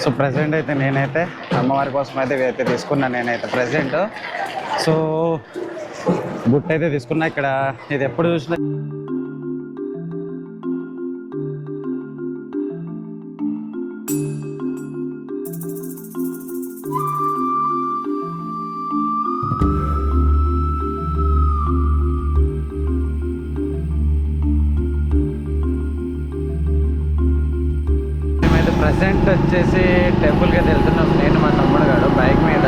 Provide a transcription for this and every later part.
So present అయితే నేనైతే అమ్మవారి కోసం అయితే తీసుకున్నాను నేనైతే ప్రజెంట్. సో బుట్ట అయితే తీసుకున్నా. ఇక్కడ ఇది ఎప్పుడు చూసినా ప్రజెంట్ వచ్చేసి టెంపుల్కి అయితే వెళ్తున్నాం. నేను మా తమ్ముడు గారు బైక్ మీద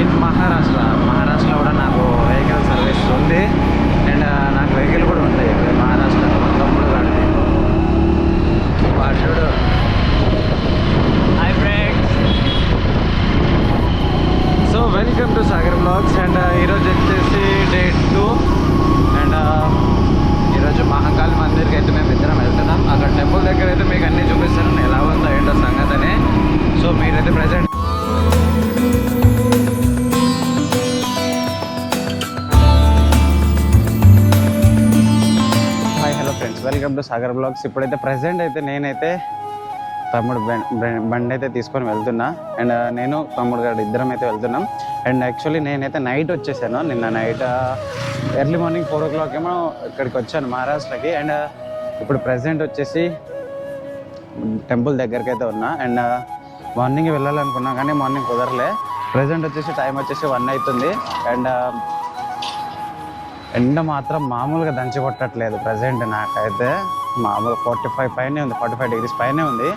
ఇన్ మహారాష్ట్రలో కూడా నాకు వెహికల్ సర్వీస్ ఉంది. అండ్ నాకు వెహికల్ కూడా ఉంటాయి మహారాష్ట్రలో. మా తమ్ముడు గారిది వాడు. Hi friends, so welcome to Sagar blogs. And ఈరోజు వచ్చేసి డే 2. అండ్ ఈరోజు మహాకాళి మందిర్కి అయితే మేము ఇద్దరం వెళ్తున్నాం. అక్కడ టెంపుల్ దగ్గర అయితే మీకు అన్నీ చూపిస్తాను ఎలా ఉందో ఏంటో సంగతిని. సో మీరైతే present hi hello friends, welcome to Sagar blogs. ఇప్పుడైతే ప్రజెంట్ అయితే నేనైతే తమ్ముడు బండి అయితే తీసుకొని వెళ్తున్నా. అండ్ నేను తమ్ముడు గారు ఇద్దరం అయితే వెళ్తున్నాం. అండ్ యాక్చువల్లీ నేనైతే నైట్ వచ్చేసాను. నిన్న నైట్ ఎర్లీ మార్నింగ్ 4 o'clock ఏమో ఇక్కడికి వచ్చాను మహారాష్ట్రకి. అండ్ ఇప్పుడు ప్రజెంట్ వచ్చేసి టెంపుల్ దగ్గరికి అయితే ఉన్నా. అండ్ మార్నింగ్ వెళ్ళాలనుకున్నా కానీ మార్నింగ్ కుదరలే. ప్రజెంట్ వచ్చేసి టైం వచ్చేసి 1 అవుతుంది. అండ్ ఎండ మాత్రం మామూలుగా దంచి కొట్టట్లేదు ప్రజెంట్. నాకైతే మామూలు 45 పైనే ఉంది, 45 degrees పైనే ఉంది.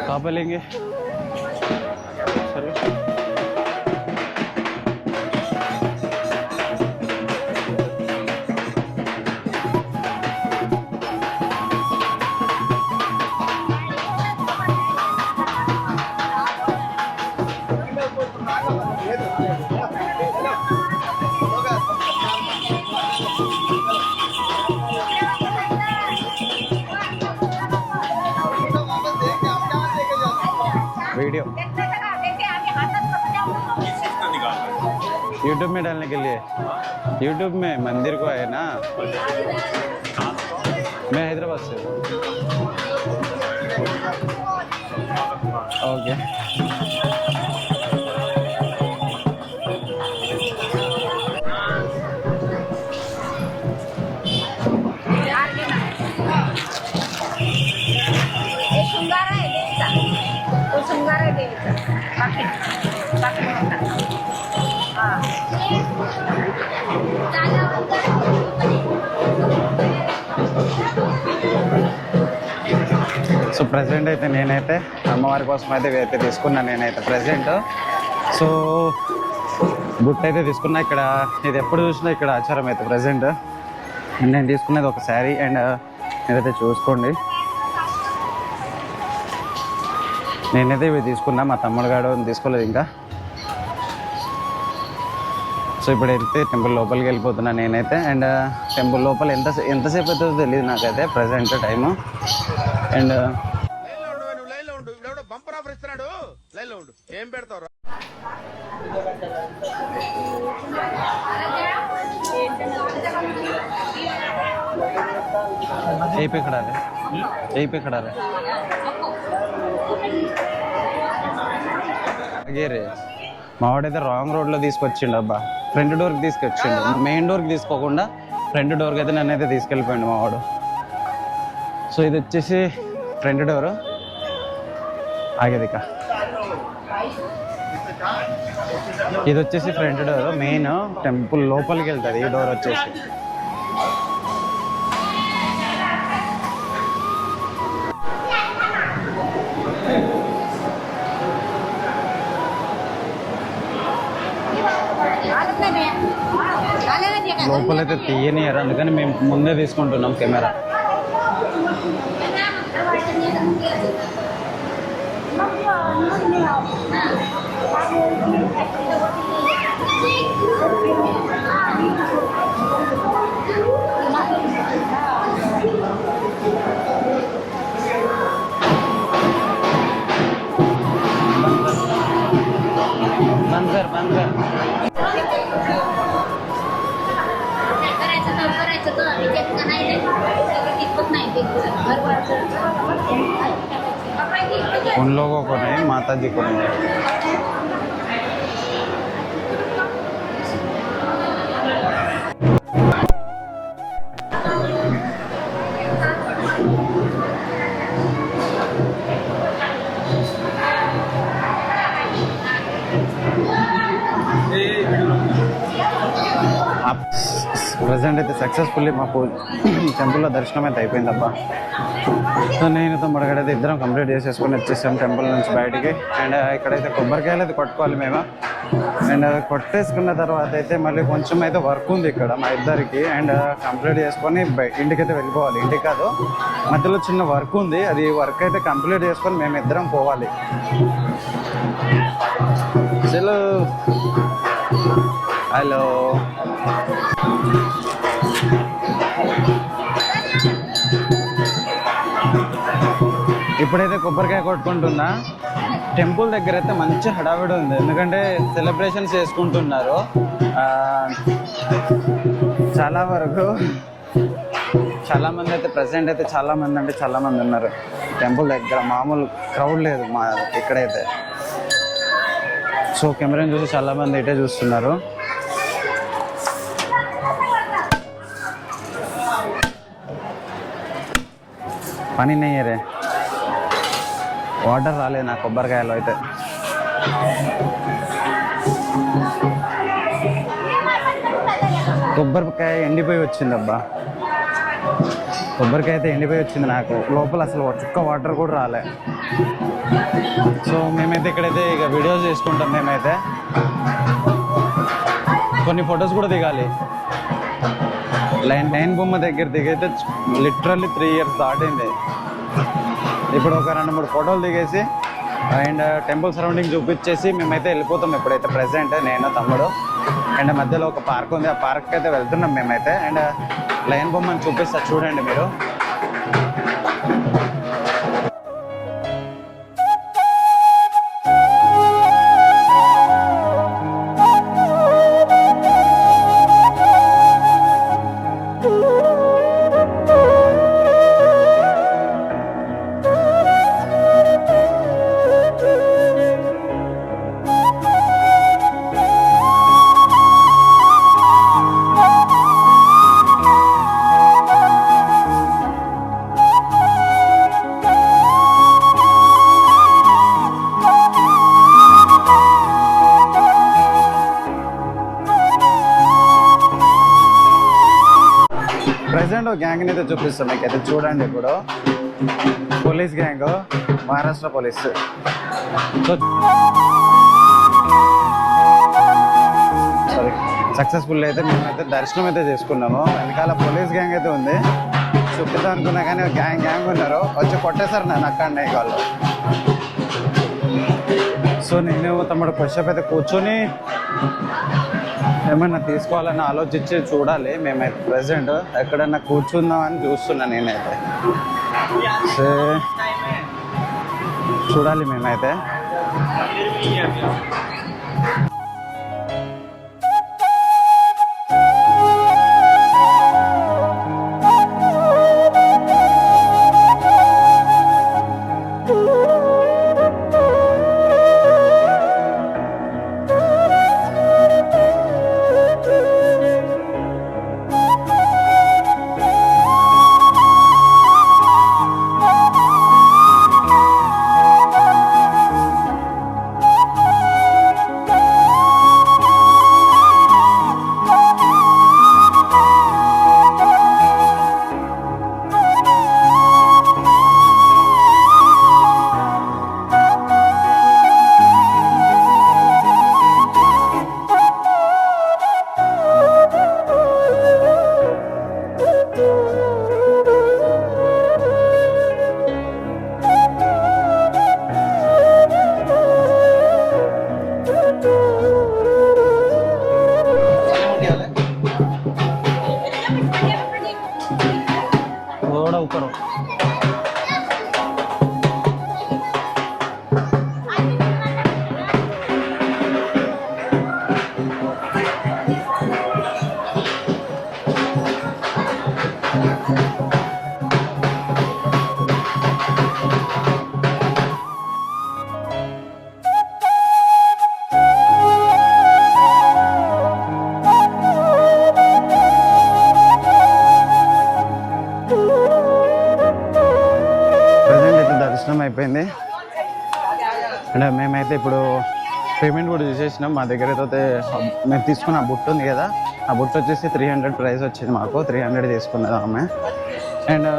कहाँ पे लेंगे? वीडियो यूट्यूब में डालने के लिए, यूट्यूब में मंदिर को है ना। मैं हैदराबाद से हूँ। ओके సో ప్రజెంట్ అయితే నేనైతే అమ్మవారి కోసం అయితే తీసుకున్నాను నేనైతే ప్రజెంట్. సో బుట్ట అయితే తీసుకున్నా. ఇక్కడ ఇది ఎప్పుడు చూసినా ఇక్కడ ఆచారం అయితే ప్రజెంట్. నేను తీసుకునేది ఒక శారీ. అండ్ మీరైతే చూసుకోండి, నేనైతే ఇవి తీసుకున్నా. మా తమ్ముడు గారు తీసుకోలేదు ఇంకా. సో ఇప్పుడైతే టెంపుల్ లోపలికి వెళ్ళిపోతున్నా నేనైతే. అండ్ టెంపుల్ లోపల ఎంతసేపు అవుతుందో తెలియదు నాకైతే ప్రజెంట్ టైము. అండ్ यहीं पे खड़ा रहे రే. మావాడైతే రాంగ్ రోడ్లో తీసుకొచ్చిండు అబ్బా. ఫ్రంట్ డోర్కి తీసుకొచ్చిండు, మెయిన్ డోర్కి తీసుకోకుండా ఫ్రంట్ డోర్కి అయితే నన్ను అయితే తీసుకెళ్ళిపోయిండు మావాడు. సో ఇది వచ్చేసి ఫ్రంట్ డోరు. ఆగేది ఇక ఇది వచ్చేసి ఫ్రంట్ డోర్. మెయిన్ టెంపుల్ లోపలికి వెళ్తుంది ఈ డోర్ వచ్చేసి. లోపలైతే తీయనియరు, అందుకని మేము ముందే తీసుకుంటున్నాం కెమెరా. बंद कर उन लोगों को नहीं, माता जी को नहीं. ప్రజెంట్ అయితే సక్సెస్ఫుల్లీ మాకు టెంపుల్లో దర్శనం అయితే అయిపోయిందబ్బా. సో నేను తమ్ముడుగడైతే ఇద్దరం కంప్లీట్ చేసేసుకొని వచ్చేసాం టెంపుల్ నుంచి బయటికి. అండ్ ఇక్కడైతే కొబ్బరికాయలు అయితే కొట్టుకోవాలి మేము. అండ్ కొట్టేసుకున్న తర్వాత అయితే మళ్ళీ కొంచెం అయితే వర్క్ ఉంది ఇక్కడ మా ఇద్దరికి. అండ్ కంప్లీట్ చేసుకొని ఇంటికైతే వెళ్ళిపోవాలి. ఇంటికి కాదు, మధ్యలో చిన్న వర్క్ ఉంది, అది వర్క్ అయితే కంప్లీట్ చేసుకొని మేము ఇద్దరం పోవాలి. చలో హలో. ఇప్పుడైతే కొబ్బరికాయ కొట్టుకుంటున్నా. టెంపుల్ దగ్గర అయితే మంచి హడావిడి ఉంది, ఎందుకంటే సెలబ్రేషన్స్ చేసుకుంటున్నారు. చాలా వరకు చాలామంది అయితే ప్రజెంట్ అయితే చాలామంది ఉన్నారు టెంపుల్ దగ్గర. మామూలు క్రౌడ్ లేదు మా ఇక్కడైతే. సో కెమెరాని చూసి చాలామంది ఇటే చూస్తున్నారు. పని నెయ్యరే, వాటర్ రాలేదు నా కొబ్బరికాయలో అయితే. కొబ్బరికాయ ఎండిపోయి వచ్చిందబ్బా. కొబ్బరికాయ అయితే ఎండిపోయి వచ్చింది నాకు. లోపల అసలు చుక్క వాటర్ కూడా రాలే. సో మేమైతే ఇక్కడైతే ఇక వీడియోస్ చేసుకుంటాం. మేమైతే కొన్ని ఫొటోస్ కూడా దిగాలి. లైన్ బొమ్మ దగ్గర దిగైతే లిటరల్లీ 3 years దాటింది. ఇప్పుడు ఒక 2-3 ఫోటోలు దిగేసి అండ్ టెంపుల్ సరౌండింగ్ చూపించేసి మేమైతే వెళ్ళిపోతాం ఇప్పుడైతే ప్రజెంట్, నేను తమ్ముడు. అండ్ మధ్యలో ఒక పార్క్ ఉంది, ఆ పార్క్ అయితే వెళ్తున్నాం మేమైతే. అండ్ లైన్ బొమ్మని చూపిస్తా చూడండి మీరు. ప్రజెంట్ గ్యాంగ్ని అయితే చూపిస్తాం మీకు అయితే చూడండి. ఇప్పుడు police gang, Maharashtra police. So sorry, successful అయితే మేమైతే దర్శనం అయితే చేసుకున్నాము. వెనకాల పోలీస్ గ్యాంగ్ అయితే ఉంది, చూపిద్దాం అనుకున్నా కానీ గ్యాంగ్ ఉన్నారు, వచ్చి కొట్టేశారు నన్ను అక్కడనే వాళ్ళు. సో నేను తమ్ముడు కొద్దిసేపు అయితే కూర్చొని ఏమన్నా తీసుకోవాలని ఆలోచించి చూడాలి. మేమైతే ప్రజెంట్ ఎక్కడన్నా కూర్చుందామని చూస్తున్నా నేనైతే. సో చూడాలి మేమైతే. దర్శనం అయిపోయింది. అండ్ మేమైతే ఇప్పుడు పేమెంట్ కూడా చేసేసినాం. మా దగ్గర అయితే మేము తీసుకున్న ఆ బుట్ట ఉంది కదా, ఆ బుట్ట వచ్చేసి 300 ప్రైస్ వచ్చింది మాకు. 300 తీసుకున్నది ఆమె. అండ్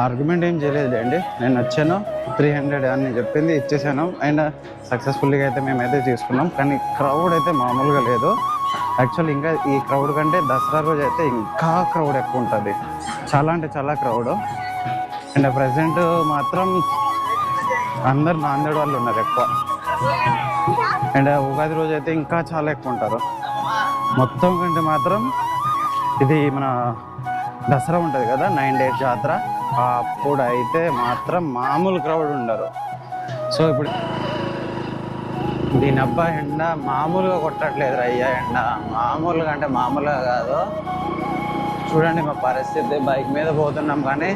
ఆర్గ్యుమెంట్ ఏం చేయలేదు అండి, నేను వచ్చాను 300 అని చెప్పింది, ఇచ్చేసాను. అండ్ సక్సెస్ఫుల్గా అయితే మేమైతే తీసుకున్నాం. కానీ క్రౌడ్ అయితే మామూలుగా లేదు. యాక్చువల్లీ ఇంకా ఈ క్రౌడ్ కంటే దసరా రోజు అయితే ఇంకా క్రౌడ్ ఎక్కువ ఉంటుంది, చాలా అంటే చాలా క్రౌడ్. అండ్ ప్రజెంట్ మాత్రం అందరు నాందేడ్ వాళ్ళు ఉన్నారు ఎక్కువ. అండ్ ఉగాది రోజు అయితే ఇంకా చాలా ఎక్కువ ఉంటారు. మొత్తం కంటే మాత్రం ఇది మన దసరా ఉంటుంది కదా, 9 days జాతర, అప్పుడు అయితే మాత్రం మామూలు క్రౌడ్ ఉండరు. సో ఇప్పుడు దీని అబ్బా ఎండ మామూలుగా కొట్టట్లేదు అయ్యా, ఎండ మామూలుగా అంటే మామూలుగా కాదు. చూడండి మా పరిస్థితి, బైక్ మీద పోతున్నాం కానీ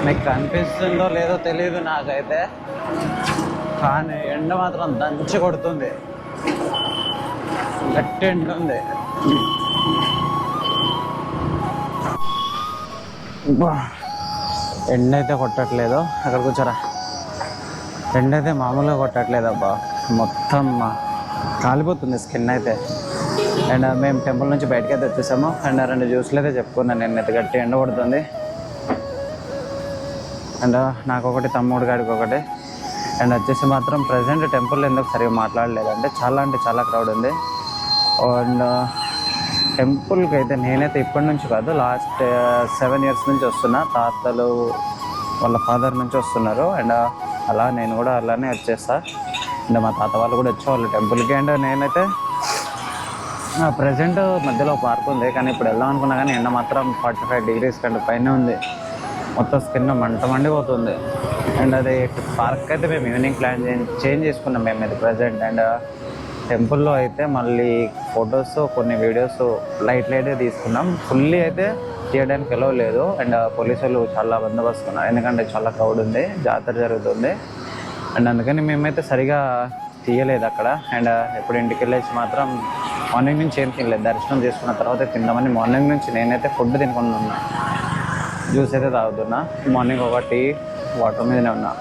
మీకు కనిపిస్తుందో లేదో తెలియదు నాకైతే, కానీ ఎండ మాత్రం దంచి కొడుతుంది, గట్టి ఎండ ఉంది. ఎండ అయితే కొట్టట్లేదు, అక్కడ కూర్చోరా. ఎండ అయితే మామూలుగా కొట్టట్లేదు అబ్బా, మొత్తం కాలిపోతుంది స్కిన్ అయితే. అండ్ మేము టెంపుల్ నుంచి బయటకి అయితే వచ్చేసాము. అండ్ 2 జ్యూస్లు అయితే చెప్పుకున్నాను, నేను అయితే గట్టి ఎండ కొడుతుంది. అండ్ నాకు ఒకటి, తమ్ముడు గాడికి ఒకటి. అండ్ వచ్చేసి మాత్రం ప్రజెంట్ టెంపుల్ ఎందుకు సరిగ్గా మాట్లాడలేదంటే చాలా అంటే చాలా క్రౌడ్ ఉంది. అండ్ టెంపుల్కి అయితే నేనైతే ఇప్పటి నుంచి కాదు, లాస్ట్ 7 years నుంచి వస్తున్నా. తాతలు వాళ్ళ ఫాదర్ నుంచి వస్తున్నారు. అండ్ అలా నేను కూడా అలానే వచ్చేస్తా. అండ్ మా తాత వాళ్ళు కూడా వచ్చేవాళ్ళు టెంపుల్కి. అండ్ నేనైతే ప్రజెంట్ మధ్యలో పార్క్ ఉంది, కానీ ఇప్పుడు వెళ్దాం అనుకున్నా కానీ ఎండ మాత్రం 45 degrees కంటే పైన ఉంది. మొత్తం స్కిన్ మండిపోతుంది. అండ్ అది పార్క్ అయితే మేము ఈవినింగ్ ప్లాన్ చేంజ్ చేసుకున్నాం మేము ఇది ప్రజెంట్. అండ్ టెంపుల్లో అయితే మళ్ళీ ఫొటోస్, కొన్ని వీడియోస్ లైట్గా తీసుకున్నాం. ఫుల్లీ అయితే తీయడానికి పిలవలేదు. అండ్ పోలీసులు చాలా బందోబస్తు ఉన్నారు, ఎందుకంటే చాలా క్రౌడ్ ఉంది, జాతర జరుగుతుంది. అండ్ అందుకని మేమైతే సరిగా తీయలేదు అక్కడ. అండ్ ఎప్పుడు ఇంటికి వెళ్ళేసి మాత్రం మార్నింగ్ నుంచి ఏం తినలేదు, దర్శనం చేసుకున్న తర్వాత తిందామని మార్నింగ్ నుంచి నేనైతే ఫుడ్ తినకుండా ఉన్నా, జ్యూస్ అయితే తాగుతున్నా. మార్నింగ్ ఒక టీ, వాటర్ మీదనే ఉన్నా.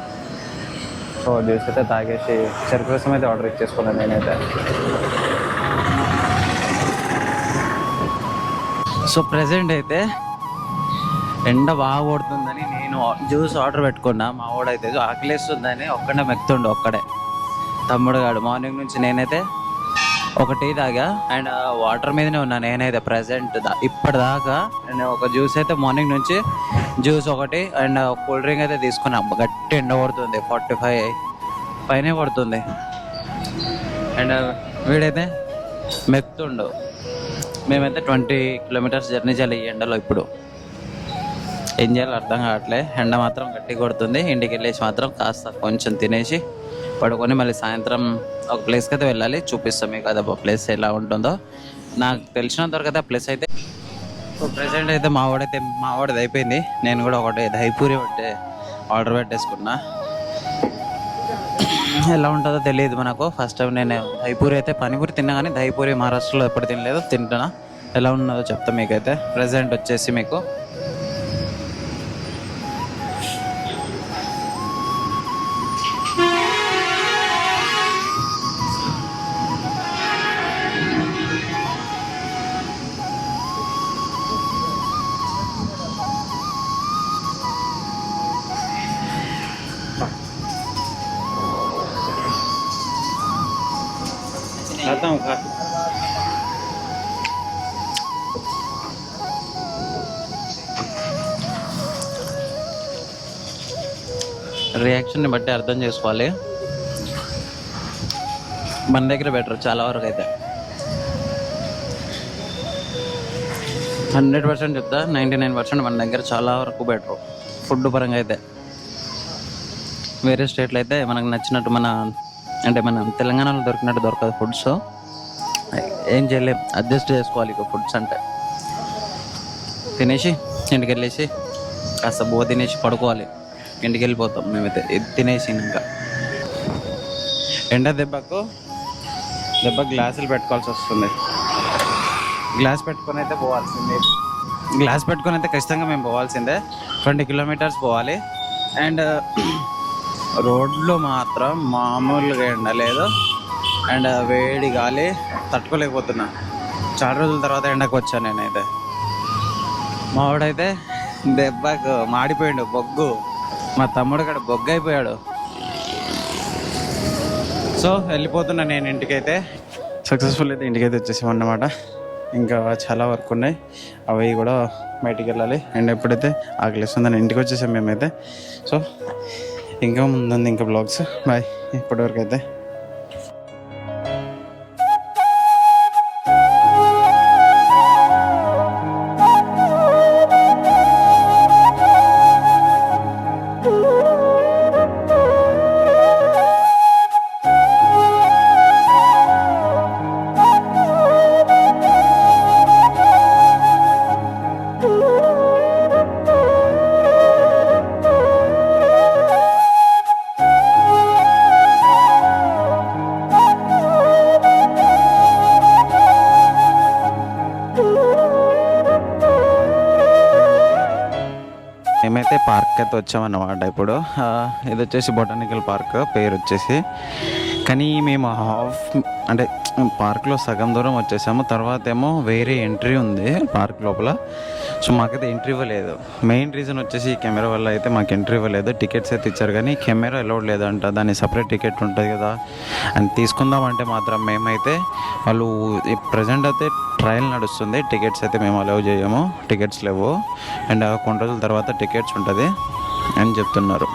సో జ్యూస్ అయితే తాగేసి చెరుకు రసం అయితే ఆర్డర్ ఇచ్చేసుకున్నాను నేనైతే. సో ప్రెజెంట్ అయితే ఎండ బాగా కొడుతుందని నేను జ్యూస్ ఆర్డర్ పెట్టుకున్నా. మా వాడైతే ఆకలిస్తుందని ఒక్కడే మెక్కుతుండు, ఒక్కడే తమ్ముడు గాడు. మార్నింగ్ నుంచి నేనైతే ఒక టీ తాగా. అండ్ వాటర్ మీదనే ఉన్నా నేనైతే ప్రజెంట్ ఇప్పటిదాకా. అండ్ ఒక జ్యూస్ అయితే మార్నింగ్ నుంచి జ్యూస్ ఒకటి అండ్ కూల్ డ్రింక్ అయితే తీసుకున్నాం. గట్టి ఎండ కొడుతుంది, 45 పైనే కొడుతుంది. అండ్ వీడైతే మెక్కుతుండు. మేమైతే 20 kilometers జర్నీ చేయాలి ఈ ఎండలో. ఇప్పుడు ఏం చేయాలో అర్థం కావట్లే, ఎండ మాత్రం గట్టి కొడుతుంది. ఇంటికి వెళ్ళేసి మాత్రం కాస్త కొంచెం తినేసి పడుకొని మళ్ళీ సాయంత్రం ఒక ప్లేస్కి అయితే వెళ్ళాలి. చూపిస్తాం మీకు కదా ప్లేస్ ఎలా ఉంటుందో. నాకు తెలిసినంత వరకు అయితే ఆ ప్లేస్ అయితే. సో ప్రెసెంట్ అయితే మా వాడిది అయిపోయింది. నేను కూడా ఒకటి దహిపూరి ఒకటి ఆర్డర్ పెట్టేసుకున్నా. ఎలా ఉంటుందో తెలియదు మనకు. ఫస్ట్ టైం నేను దహిపూరి అయితే, పానీపూరి తిన్నా కానీ దహిపూరి మహారాష్ట్రలో ఎప్పుడు తినలేదు, తింటున్నా. ఎలా ఉన్నదో చెప్తా మీకైతే. ప్రెసెంట్ వచ్చేసి మీకు రియాక్షన్ని బట్టి అర్థం చేసుకోవాలి. మన దగ్గర బెటర్ చాలా వరకు అయితే. 100% చెప్తా, 99% మన దగ్గర చాలా వరకు బెటర్ ఫుడ్ పరంగా అయితే. వేరే స్టేట్లో అయితే మనకు నచ్చినట్టు మన తెలంగాణలో దొరికినట్టు దొరకదు ఫుడ్స్. ఏం చేయలేం, అడ్జస్ట్ చేసుకోవాలి ఇక ఫుడ్స్ అంటే. తినేసి ఇంటికి వెళ్ళేసి కాస్త బో తినేసి పడుకోవాలి. ఇంటికి వెళ్ళిపోతాం మేమైతే ఇది తినేసి. ఇంకా ఎండ దెబ్బకు గ్లాసులు పెట్టుకోవాల్సి వస్తుంది. గ్లాస్ పెట్టుకొని అయితే పోవాల్సిందే. గ్లాస్ పెట్టుకొని అయితే ఖచ్చితంగా మేము పోవాల్సిందే. 20 kilometers పోవాలి. అండ్ రోడ్లో మాత్రం మామూలుగా ఎండలేదు. అండ్ వేడి గాలి తట్టుకోలేకపోతున్నా. చాలా రోజుల తర్వాత ఎండకు వచ్చాను నేనైతే. మావాడైతే దెబ్బకు మాడిపోయాడు బొగ్గు. మా తమ్ముడు కూడా బొగ్గు అయిపోయాడు. సో వెళ్ళిపోతున్నా నేను ఇంటికైతే. సక్సెస్ఫుల్ అయితే ఇంటికైతే వచ్చేసామన్నమాట. ఇంకా చాలా వర్క్ ఉన్నాయి, అవి కూడా బయటికి వెళ్ళాలి. అండ్ ఎప్పుడైతే ఆకలిస్తుందని ఇంటికి వచ్చేసాం మేమైతే. సో ఇంకా ముందుంది ఇంకా బ్లాగ్స్. బాయ్ ఇప్పటివరకు అయితే. మేమైతే పార్క్ అయితే వచ్చామన్నమాట. ఇప్పుడు ఇది వచ్చేసి బొటానికల్ పార్క్ పేరు వచ్చేసి. కానీ మేము అంటే పార్క్లో సగం దూరం వచ్చేసాము. తర్వాత ఏమో వేరే ఎంట్రీ ఉంది పార్క్ లోపల. సో మాకైతే ఎంట్రీ ఇవ్వలేదు. మెయిన్ రీజన్ వచ్చేసి కెమెరా వల్ల అయితే మాకు ఎంట్రీ ఇవ్వలేదు. టికెట్స్ అయితే ఇచ్చారు కానీ కెమెరా అలౌడ్ లేదంట. దాని సపరేట్ టికెట్ ఉంటుంది కదా, అని తీసుకుందామంటే మాత్రం మేమైతే వాళ్ళు ప్రజెంట్ అయితే ట్రయల్ నడుస్తుంది. టికెట్స్ అయితే మేము అలౌ చేయము, టికెట్స్ లేవు. అండ్ కొన్ని రోజుల తర్వాత టికెట్స్ ఉంటుంది అని చెప్తున్నారు.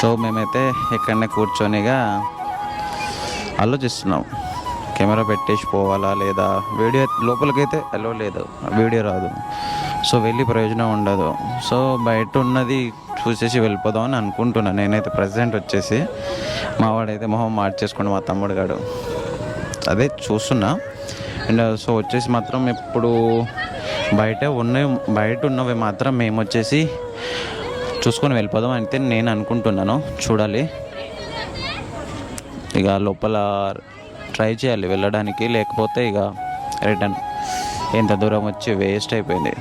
సో మేమైతే ఇక్కడనే కూర్చొనిగా ఆలోచిస్తున్నాం, కెమెరా పెట్టేసి పోవాలా లేదా. వీడియో లోపలికైతే అలౌ లేదు, వీడియో రాదు. సో వెళ్ళి ప్రయోజనం ఉండదు. సో బయట ఉన్నది చూసేసి వెళ్ళిపోదాం అని అనుకుంటున్నాను నేనైతే. ప్రజెంట్ వచ్చేసి మా వాడైతే మొహం మార్చేసుకోండి, మా తమ్ముడు గాడు అదే చూస్తున్నా. అండ్ సో వచ్చేసి మాత్రం ఇప్పుడు బయట ఉన్నవి మాత్రం మేము వచ్చేసి చూసుకొని వెళ్ళిపోదాం అయితే నేను అనుకుంటున్నాను. చూడాలి ఇక లోపల ట్రై చేయాలి వెళ్ళడానికి, లేకపోతే ఇక రిటర్న్. ఎంత దూరం వచ్చి వేస్ట్ అయిపోయింది.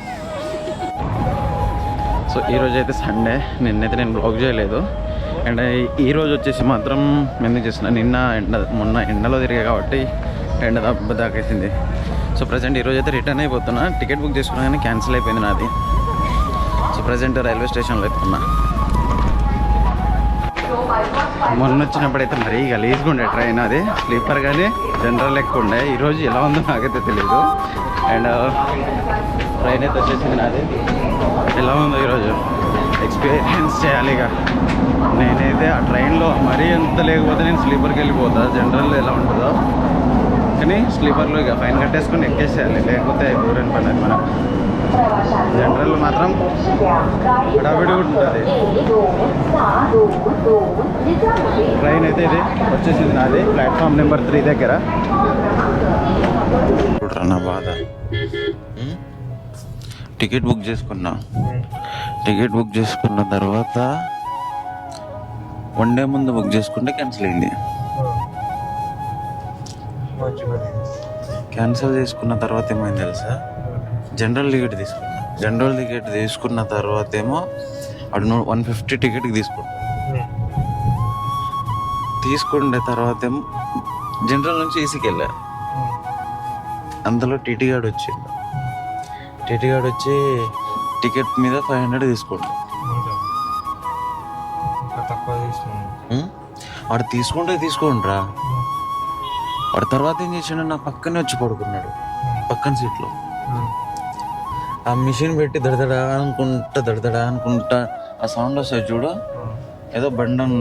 సో ఈరోజు అయితే సండే, నిన్నైతే నేను బ్లాగ్ చేయలేదు. అండ్ ఈరోజు వచ్చేసి మాత్రం ఎందుకు చేసిన, మొన్న ఎండలో తిరిగా కాబట్టి ఎండ దెబ్బ తాకేసింది. సో ప్రజెంట్ ఈరోజు అయితే రిటర్న్ అయిపోతున్నా. టికెట్ బుక్ చేసుకున్నా కానీ క్యాన్సిల్ అయిపోయింది నాది. సో ప్రజెంట్ రైల్వే స్టేషన్లో అయితే ఉన్నా. మొన్న వచ్చినప్పుడైతే మరీ గలీజ్గా ఉండే ట్రైన్, అది స్లీపర్ కానీ జనరల్ ఎక్కువ ఉండే. ఈరోజు ఎలా ఉందో నాకైతే తెలియదు. అండ్ ట్రైన్ అయితే వచ్చేసింది నాది. ఎలా ఉందో ఈరోజు ఎక్స్పీరియన్స్ చేయాలి. ఇక నేనైతే ఆ ట్రైన్లో మరీ ఎంత లేకపోతే నేను స్లీపర్కి వెళ్ళిపోతా. జనరల్ ఎలా ఉంటుందో, కానీ స్లీపర్లో ఇక ఫైన్ కట్టేసుకొని ఎక్కేసేయాలి, లేకపోతే దూరం పడలేదు. మనం జనరల్ మాత్రం హడావిడి ఉంటుంది. ట్రైన్ అయితే ఇది వచ్చేసింది నాది, ప్లాట్ఫామ్ నెంబర్ 3 దగ్గర. నా బాధ, టికెట్ బుక్ చేసుకున్నా. టికెట్ బుక్ చేసుకున్న తర్వాత 1 డే ముందు బుక్ చేసుకుంటే క్యాన్సిల్ అయింది. క్యాన్సిల్ చేసుకున్న తర్వాత ఏమైంది తెలుసా, జనరల్ టికెట్ తీసుకున్నా. జనరల్ టికెట్ తీసుకున్న తర్వాత ఏమో అటు 150 టికెట్కి తీసుకుంటే తర్వాత ఏమో జనరల్ నుంచి ఏసీకి వెళ్ళా. అందులో టీటీ గార్డ్ వచ్చిండు. టీటీ గార్డ్ వచ్చి టికెట్ మీద 500 తీసుకుంటాం. వాడు తీసుకోండిరా. వాడు తర్వాత ఏం చేసిండు, నా పక్కనే వచ్చి పడుకున్నాడు, పక్కన సీట్లో. ఆ మిషన్ పెట్టి దడదడా అనుకుంటా ఆ సౌండ్ వస్తుంది చూడు, ఏదో బండం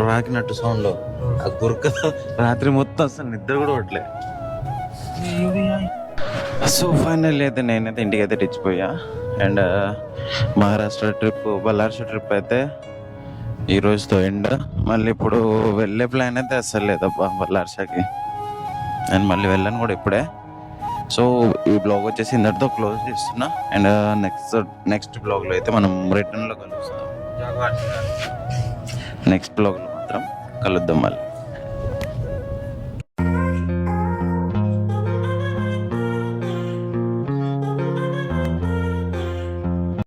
రాకినట్టు సౌండ్లో. ఆ గురక రాత్రి మొత్తం అసలు నిద్ర కూడా పట్టలే. సో ఫైనల్ అయితే నేనైతే ఇంటికి అయితే తెచ్చిపోయా. And Maharashtra trip, Ballarshah trip అయితే ఈ రోజుతో ఎండ్. మళ్ళీ ఇప్పుడు వెళ్ళే ప్లాన్ అయితే అస్సలు లేదబ్బా బల్లార్షాకి. నేను మళ్ళీ వెళ్ళాను కూడా ఇప్పుడే. సో ఈ బ్లాగ్ వచ్చేసి ఇందరితో క్లోజ్ చేస్తున్నా. అండ్ నెక్స్ట్ బ్లాగ్లో అయితే మనం రిటర్న్లో కలుస్తాం. నెక్స్ట్ బ్లాగ్లో మాత్రం కలుద్దాం మళ్ళీ.